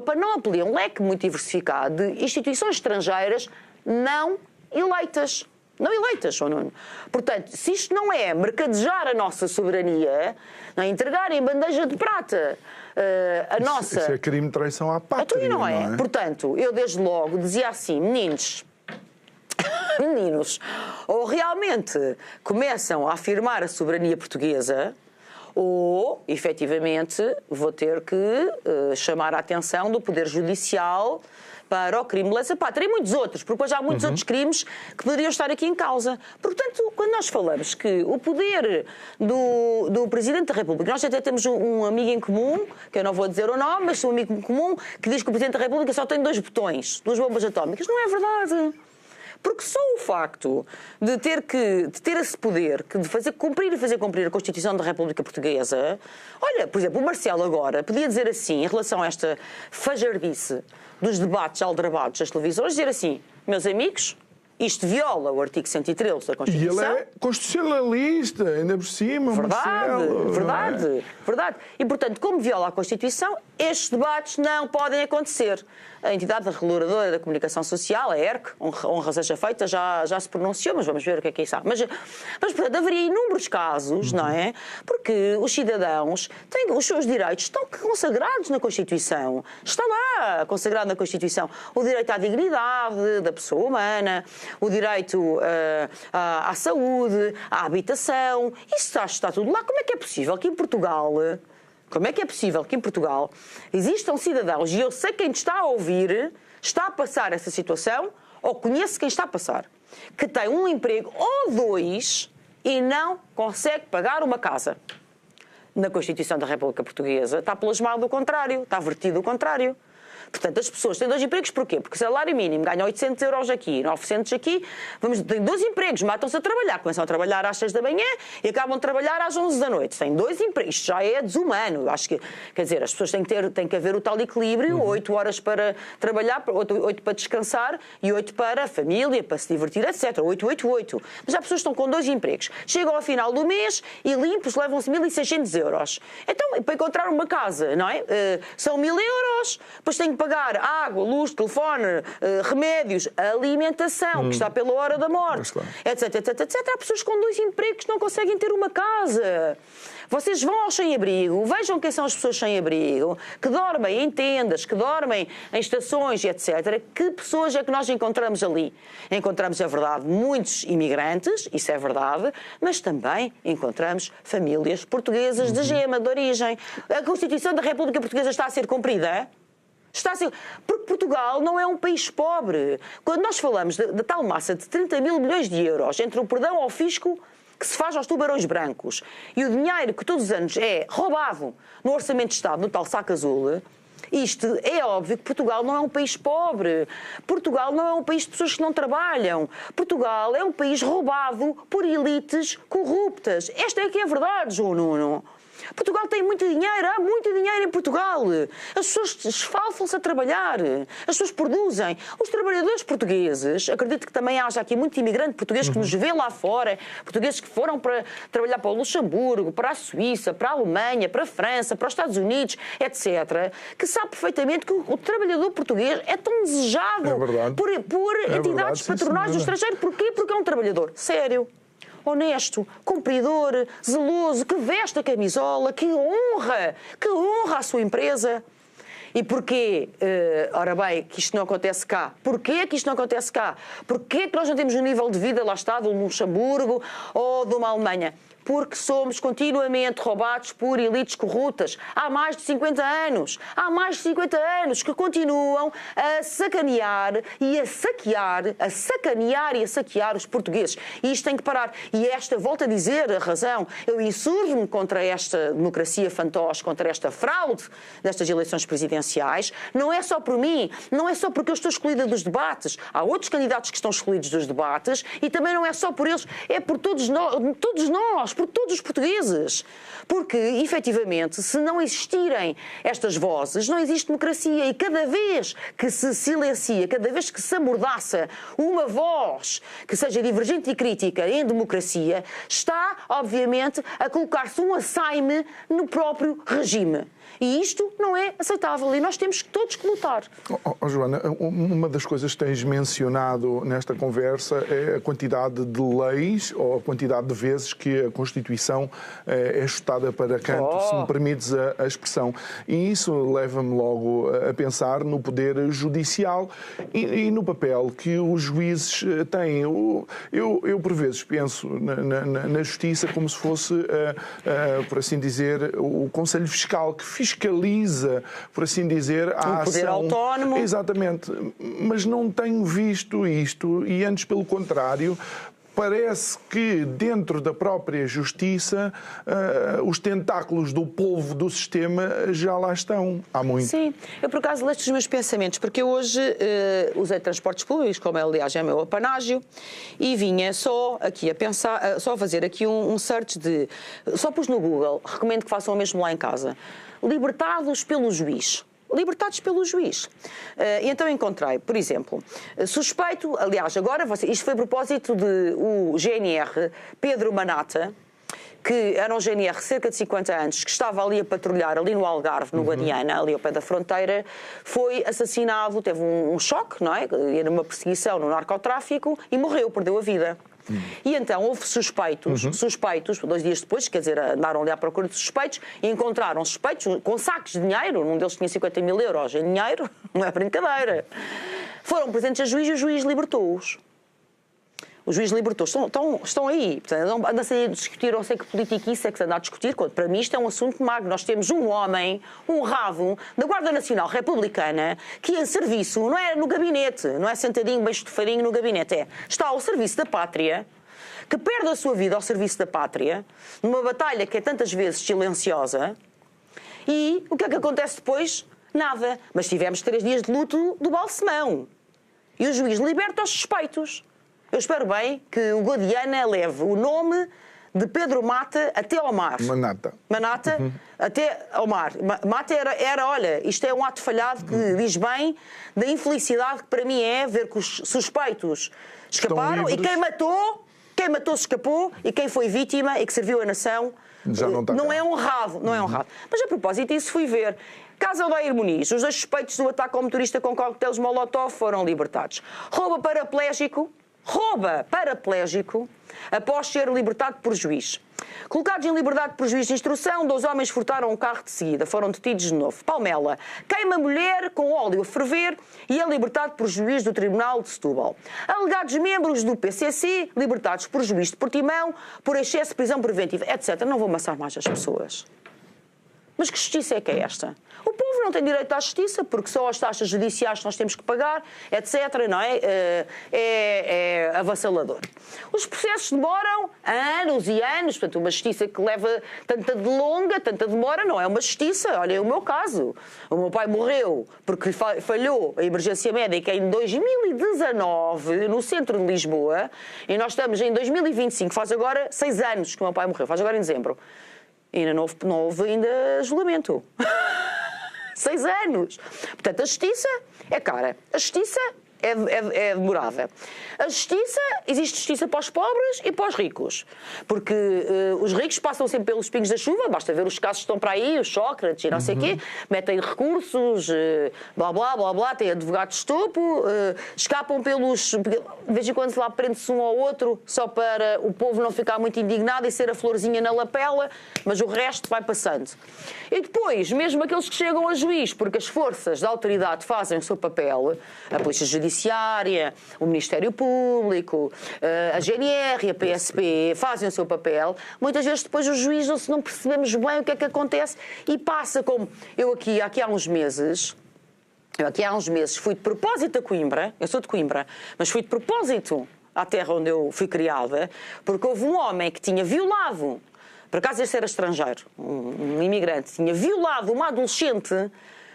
S3: panóplia, um leque muito diversificado de instituições estrangeiras não eleitas. Não eleitas, João Nuno. Portanto, se isto não é mercadejar a nossa soberania, não é entregar em bandeja de prata a nossa...
S2: Isso é crime de traição à pátria,
S3: não é? Portanto, eu desde logo dizia assim, meninos, ou realmente começam a afirmar a soberania portuguesa, ou, efetivamente, vou ter que chamar a atenção do Poder Judicial para o crime de lesa pátria e muitos outros, porque depois há muitos outros crimes que poderiam estar aqui em causa. Portanto, quando nós falamos que o poder do Presidente da República, nós até temos um amigo em comum, que eu não vou dizer o nome, mas um amigo em comum, que diz que o Presidente da República só tem 2 botões, 2 bombas atómicas. Não é verdade. Porque só o facto de ter esse poder, de fazer cumprir a Constituição da República Portuguesa... Olha, por exemplo, o Marcelo agora podia dizer assim, em relação a esta fajardice dos debates aldrabados das televisões, dizer assim, meus amigos, isto viola o artigo 113 da Constituição.
S2: E ele é constitucionalista, ainda por cima, Marcelo.
S3: Verdade. E, portanto, como viola a Constituição, estes debates não podem acontecer. A entidade reguladora da comunicação social, a ERC, honra seja feita, já se pronunciou, mas vamos ver o que é que isso há. Mas portanto, haveria inúmeros casos, não é? Porque os cidadãos têm os seus direitos, estão consagrados na Constituição. Está lá consagrado na Constituição o direito à dignidade da pessoa humana, o direito à saúde, à habitação. Isso está tudo lá. Como é que é possível que em Portugal Como é que é possível que em Portugal existam cidadãos, e eu sei quem está a ouvir, está a passar essa situação, ou conhece quem está a passar, que tem um emprego ou 2 e não consegue pagar uma casa. Na Constituição da República Portuguesa está plasmado o contrário, está vertido o contrário. Portanto, as pessoas têm 2 empregos, porquê? Porque o salário mínimo ganha 800 euros aqui, 900 aqui, têm 2 empregos, matam-se a trabalhar, começam a trabalhar às 6 da manhã e acabam de trabalhar às 11 da noite. Têm 2 empregos, isto já é desumano. Eu acho que, quer dizer, as pessoas têm que haver o tal equilíbrio, 8 horas para trabalhar, 8 para descansar e 8 para a família, para se divertir, etc. 8, 8, 8. Mas há pessoas que estão com 2 empregos. Chegam ao final do mês e limpos levam-se 1.600 euros. Então, para encontrar uma casa, não é? São 1.000 euros, depois têm que pagar água, luz, telefone, remédios, alimentação, que está pela hora da morte, etc, etc, etc. Há pessoas com 2 empregos que não conseguem ter uma casa. Vocês vão aos sem-abrigo, vejam quem são as pessoas sem-abrigo, que dormem em tendas, que dormem em estações, etc. Que pessoas é que nós encontramos ali? Encontramos, é verdade, muitos imigrantes, isso é verdade, mas também encontramos famílias portuguesas de gema, de origem. A Constituição da República Portuguesa está a ser cumprida? Está a ser... Porque Portugal não é um país pobre. Quando nós falamos da tal massa de 30.000 milhões de euros entre o perdão ao fisco que se faz aos tubarões brancos e o dinheiro que todos os anos é roubado no Orçamento de Estado, no tal saco azul, isto é óbvio que Portugal não é um país pobre. Portugal não é um país de pessoas que não trabalham. Portugal é um país roubado por elites corruptas. Esta é que é a verdade, João Nuno. Portugal tem muito dinheiro, há muito dinheiro em Portugal. As pessoas esfalfam-se a trabalhar, as pessoas produzem. Os trabalhadores portugueses, acredito que também haja aqui muito imigrante português que nos vê lá fora, portugueses que foram para trabalhar para o Luxemburgo, para a Suíça, para a Alemanha, para a França, para os Estados Unidos, etc., que sabe perfeitamente que o trabalhador português é tão desejado por entidades patronais do estrangeiro. Porquê? Porque é um trabalhador sério, honesto, cumpridor, zeloso, que veste a camisola, que honra a sua empresa. E porquê, ora bem, que isto não acontece cá? Porquê que isto não acontece cá? Porquê que nós não temos um nível de vida, lá está, de um Luxemburgo ou de uma Alemanha? Porque somos continuamente roubados por elites corruptas. Há mais de 50 anos. Há mais de 50 anos que continuam a sacanear e a saquear os portugueses. E isto tem que parar. E esta, volto a dizer, a razão, eu insurjo-me contra esta democracia fantoche, contra esta fraude destas eleições presidenciais. Não é só por mim, não é só porque eu estou excluída dos debates. Há outros candidatos que estão excluídos dos debates e também não é só por eles, é por todos nós, por todos os portugueses. Porque, efetivamente, se não existirem estas vozes, não existe democracia. E cada vez que se silencia, cada vez que se amordaça uma voz que seja divergente e crítica em democracia, está, obviamente, a colocar-se um assaime no próprio regime. E isto não é aceitável e nós temos todos que lutar.
S2: Joana, uma das coisas que tens mencionado nesta conversa é a quantidade de leis ou a quantidade de vezes que a Constituição é chutada para canto, se me permites a expressão. E isso leva-me logo a pensar no poder judicial e no papel que os juízes têm. Eu por vezes, penso na justiça como se fosse, por assim dizer, o Conselho Fiscal que fiscaliza, por assim dizer, a ação. Um poder autónomo. Exatamente. Mas não tenho visto isto e, antes, pelo contrário, parece que dentro da própria justiça os tentáculos do polvo do sistema já lá estão há muito.
S3: Sim, eu por acaso leio os meus pensamentos, porque eu hoje usei transportes públicos, como aliás é o meu apanágio, e vinha só aqui a pensar, só a fazer aqui um search de... Só pus no Google, recomendo que façam o mesmo lá em casa. Libertados pelo juiz. Libertados pelo juiz. E então encontrei, por exemplo, suspeito, aliás, agora, isto foi a propósito de o GNR Pedro Manata, que era um GNR cerca de 50 anos, que estava ali a patrulhar, ali no Algarve, no Guadiana, ali ao pé da fronteira, foi assassinado, teve um choque, não é? Era uma perseguição no narcotráfico e morreu, perdeu a vida. E então houve suspeitos, 2 dias depois, quer dizer, andaram ali à procura de suspeitos e encontraram suspeitos com sacos de dinheiro, um deles tinha 50.000 euros em dinheiro, não é brincadeira. Foram presentes a juiz e o juiz libertou-os. O juiz libertou. Estão aí. Portanto, anda-se a discutir, não sei que politiquice é que se anda a discutir, quando para mim isto é um assunto magno. Nós temos um homem, um ravo, da Guarda Nacional Republicana, que em serviço, não é no gabinete, não é sentadinho, bem estufadinho no gabinete, está ao serviço da pátria, que perde a sua vida ao serviço da pátria, numa batalha que é tantas vezes silenciosa, e o que é que acontece depois? Nada. Mas tivemos 3 dias de luto do Balsemão. E o juiz liberta os suspeitos. Eu espero bem que o Guadiana leve o nome de Pedro Mata até ao mar. Manata até ao mar. Mata era, olha, isto é um ato falhado que diz bem da infelicidade que para mim é ver que os suspeitos escaparam e quem matou se escapou e quem foi vítima e que serviu a nação
S2: já não
S3: é honrado. Não é honrado. Mas a propósito disso fui ver. Caso Odeir Muniz, os 2 suspeitos do ataque ao motorista com coquetéis Molotov foram libertados. Rouba paraplégico após ser libertado por juiz. Colocados em liberdade por juiz de instrução, 2 homens furtaram um carro de seguida. Foram detidos de novo. Palmela queima mulher com óleo a ferver e é libertado por juiz do Tribunal de Setúbal. Alegados membros do PCC, libertados por juiz de Portimão, por excesso de prisão preventiva, etc. Não vou amassar mais as pessoas. Mas que justiça é que é esta? O povo não tem direito à justiça, porque só as taxas judiciais que nós temos que pagar, etc., não é? É avassalador. Os processos demoram anos e anos, portanto, uma justiça que leva tanta demora, não é uma justiça. Olha, é o meu caso. O meu pai morreu porque falhou a emergência médica em 2019, no centro de Lisboa, e nós estamos em 2025, faz agora 6 anos que o meu pai morreu, faz agora em dezembro. E ainda não houve ainda julgamento. 6 anos. Portanto, a justiça é cara. A justiça é demorada. Existe justiça para os pobres e para os ricos. Porque os ricos passam sempre pelos pingos da chuva, basta ver os casos que estão para aí, os Sócrates e não sei o quê, metem recursos, blá blá blá blá, têm advogados de topo, escapam pelos... De vez em quando lá prende-se um ao outro, só para o povo não ficar muito indignado e ser a florzinha na lapela, mas o resto vai passando. E depois, mesmo aqueles que chegam a juiz, porque as forças da autoridade fazem o seu papel, a Polícia Judiciária, o Ministério Público, a GNR, a PSP fazem o seu papel. Muitas vezes depois os juízes não percebemos bem o que é que acontece e passa como... Eu aqui há uns meses fui de propósito a Coimbra, eu sou de Coimbra, mas fui de propósito à terra onde eu fui criada, porque houve um homem que tinha violado, por acaso esse era estrangeiro, um imigrante, tinha violado uma adolescente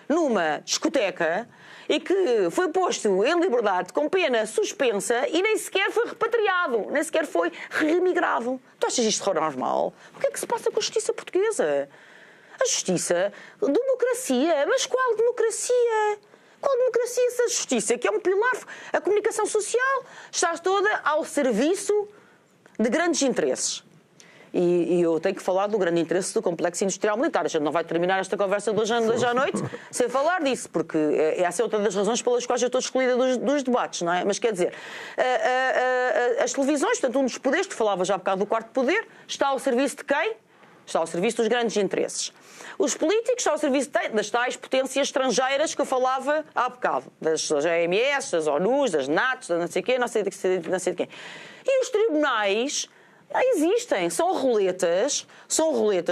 S3: numa discoteca e que foi posto em liberdade com pena suspensa e nem sequer foi repatriado, nem sequer foi remigrado. Tu achas isto normal? O que é que se passa com a justiça portuguesa? A justiça, democracia, mas qual democracia? Qual democracia se a justiça, que é um pilar, a comunicação social, está toda ao serviço de grandes interesses? E eu tenho que falar do grande interesse do complexo industrial militar. A gente não vai terminar esta conversa de hoje à noite sem falar disso, porque essa é outra das razões pelas quais eu estou excluída dos debates, não é? Mas quer dizer, as televisões, portanto, um dos poderes, que falava já há bocado do quarto poder, está ao serviço de quem? Está ao serviço dos grandes interesses. Os políticos estão ao serviço das tais potências estrangeiras que eu falava há bocado, das OMS, das ONUs, das NATOs, não sei de quem. E os tribunais existem, são roletas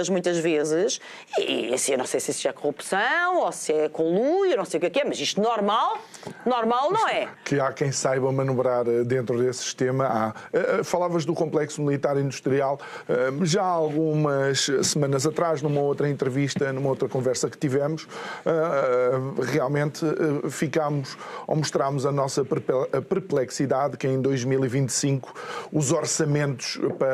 S3: muitas vezes, e assim, eu não sei se isso é corrupção ou se é conluio, não sei o que é, mas isto normal não é.
S2: Que há quem saiba manobrar dentro desse sistema. Falavas do complexo militar industrial, já há algumas semanas atrás, numa outra entrevista, numa outra conversa que tivemos, realmente mostrámos a nossa perplexidade que em 2025 os orçamentos para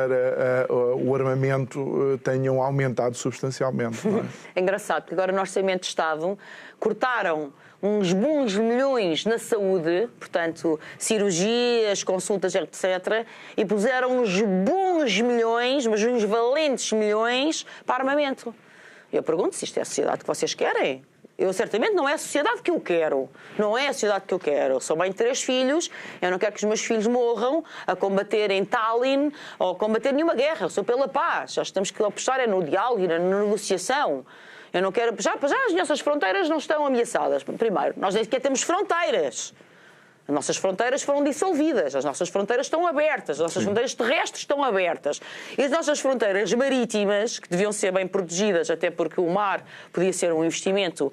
S2: o armamento tenham aumentado substancialmente. Não é?
S3: É engraçado, porque agora no Orçamento de Estado cortaram uns bons milhões na saúde, portanto, cirurgias, consultas, etc., e puseram uns bons milhões, mas uns valentes milhões para armamento. Eu pergunto se isto é a sociedade que vocês querem. Eu certamente não é a sociedade que eu quero. Não é a sociedade que eu quero. Eu sou mãe de 3 filhos, eu não quero que os meus filhos morram a combater em Tallinn ou a combater nenhuma guerra. Eu sou pela paz. Nós temos que apostar no diálogo e na negociação. Eu não quero... Já as nossas fronteiras não estão ameaçadas. Primeiro, nós nem sequer temos fronteiras. As nossas fronteiras foram dissolvidas, as nossas fronteiras estão abertas, as nossas fronteiras terrestres estão abertas. E as nossas fronteiras marítimas, que deviam ser bem protegidas, até porque o mar podia ser um investimento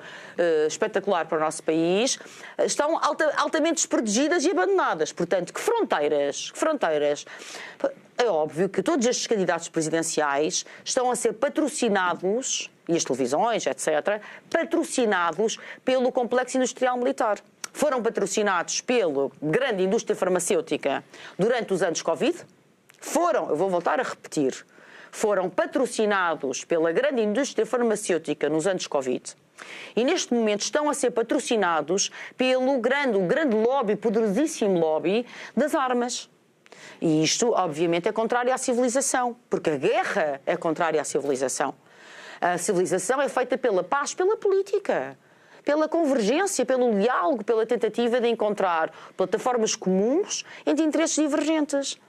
S3: espetacular para o nosso país, estão altamente desprotegidas e abandonadas. Portanto, que fronteiras? É óbvio que todos estes candidatos presidenciais estão a ser patrocinados, e as televisões, etc., patrocinados pelo complexo industrial militar. Foram patrocinados pela grande indústria farmacêutica durante os anos Covid. Eu vou voltar a repetir, foram patrocinados pela grande indústria farmacêutica nos anos Covid. E neste momento estão a ser patrocinados pelo grande lobby, poderosíssimo lobby das armas. E isto, obviamente, é contrário à civilização, porque a guerra é contrária à civilização. A civilização é feita pela paz, pela política, pela convergência, pelo diálogo, pela tentativa de encontrar plataformas comuns entre interesses divergentes.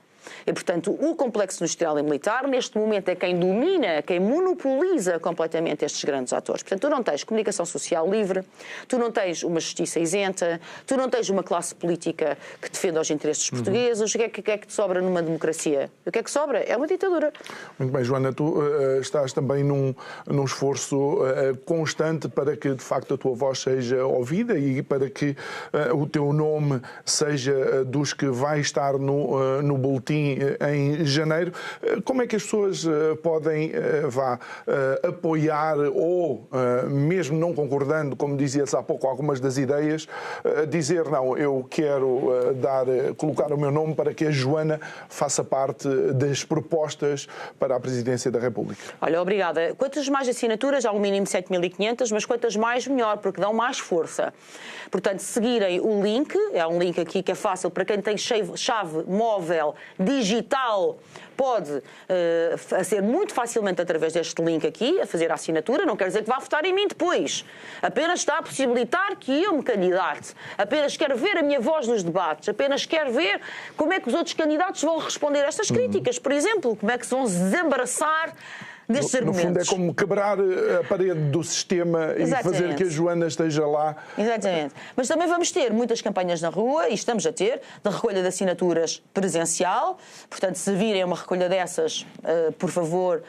S3: E, portanto, o complexo industrial e militar, neste momento, é quem domina, quem monopoliza completamente estes grandes atores. Portanto, tu não tens comunicação social livre, tu não tens uma justiça isenta, tu não tens uma classe política que defenda os interesses portugueses. O que é que te sobra numa democracia? O que é que sobra? É uma ditadura.
S2: Muito bem, Joana, tu estás também num esforço constante para que, de facto, a tua voz seja ouvida e para que o teu nome seja dos que vai estar no boletim em janeiro. Como é que as pessoas podem apoiar ou, mesmo não concordando, como dizias há pouco, algumas das ideias, dizer, não, eu quero colocar o meu nome para que a Joana faça parte das propostas para a Presidência da República?
S3: Olha, obrigada. Quantas mais assinaturas, há um mínimo de 7.500, mas quantas mais, melhor, porque dão mais força. Portanto, seguirem o link, é um link aqui que é fácil para quem tem chave móvel digital, pode ser muito facilmente através deste link aqui, a fazer a assinatura. Não quer dizer que vá votar em mim depois. Apenas está a possibilitar que eu me candidate. Apenas quero ver a minha voz nos debates. Apenas quero ver como é que os outros candidatos vão responder a estas críticas. Por exemplo, como é que se vão desembaraçar destes argumentos.
S2: No fundo, é como quebrar a parede do sistema e fazer que a Joana esteja lá.
S3: Exatamente. Mas também vamos ter muitas campanhas na rua, e estamos a ter, de recolha de assinaturas presencial. Portanto, se virem uma recolha dessas, por favor,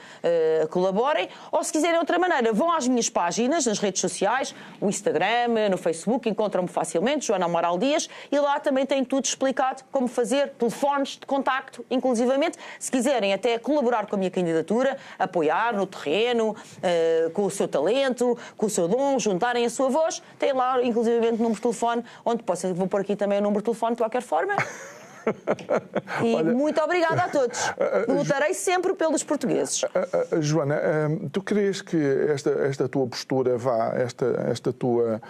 S3: colaborem. Ou, se quiserem de outra maneira, vão às minhas páginas nas redes sociais, no Instagram, no Facebook, encontram-me facilmente, Joana Amaral Dias, e lá também tem tudo explicado, como fazer, telefones de contacto, inclusivamente. Se quiserem até colaborar com a minha candidatura, apoiar no terreno, com o seu talento, com o seu dom, juntarem a sua voz, tem lá, inclusivamente, número de telefone, onde vou pôr aqui também o número de telefone de qualquer forma. E olha, muito obrigada a todos. Lutarei sempre pelos portugueses.
S2: Joana, tu crees que esta tua postura, esta tua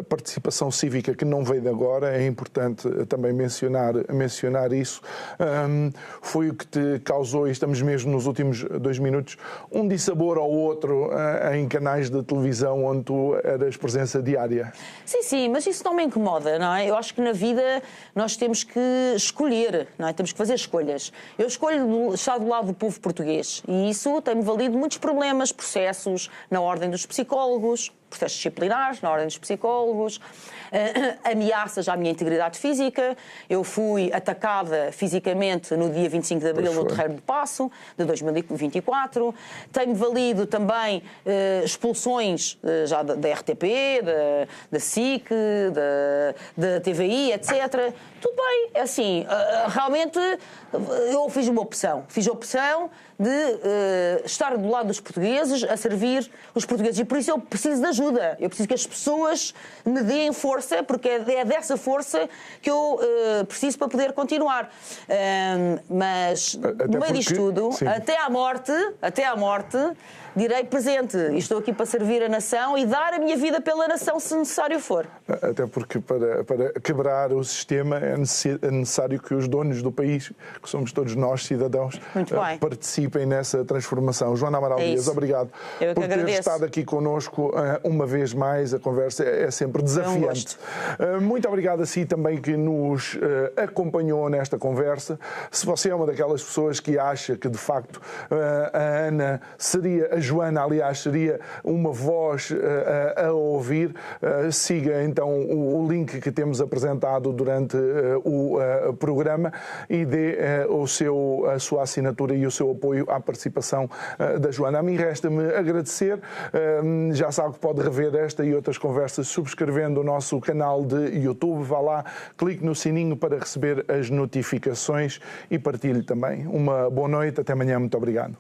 S2: participação cívica, que não veio de agora, é importante também mencionar isso, foi o que te causou, e estamos mesmo nos últimos 2 minutos, um dissabor ao outro em canais de televisão onde tu eras presença diária?
S3: Sim, mas isso não me incomoda, não é? Eu acho que na vida nós temos que escolher, não é? Temos que fazer escolhas. Eu escolho estar do lado do povo português e isso tem-me valido muitos problemas, processos na ordem dos psicólogos, processos disciplinares na ordem dos psicólogos, ameaças à minha integridade física. Eu fui atacada fisicamente no dia 25 de abril no Terreiro de Paço, de 2024. Tem-me valido também expulsões já da RTP, da SIC, da TVI, etc. Tudo bem, é assim, realmente eu fiz uma opção. Fiz a opção de estar do lado dos portugueses, a servir os portugueses. E por isso eu preciso de ajuda. Eu preciso que as pessoas me deem força, porque é dessa força que eu preciso para poder continuar. Mas, no meio disto tudo, até à morte, direi presente. E estou aqui para servir a nação e dar a minha vida pela nação, se necessário for.
S2: Até porque para quebrar o sistema é necessário que os donos do país, que somos todos nós, cidadãos, participem nessa transformação. Joana Amaral Dias, obrigado por ter estado aqui connosco uma vez mais, a conversa é sempre desafiante. Muito obrigado a si também que nos acompanhou nesta conversa. Se você é uma daquelas pessoas que acha que de facto a Ana seria, a Joana aliás, seria uma voz a ouvir, siga então o link que temos apresentado durante o programa e dê a sua assinatura e o seu apoio à participação da Joana. A mim resta-me agradecer. Já sabe que pode rever esta e outras conversas subscrevendo o nosso canal de YouTube. Vá lá, clique no sininho para receber as notificações e partilhe também. Uma boa noite, até amanhã, muito obrigado.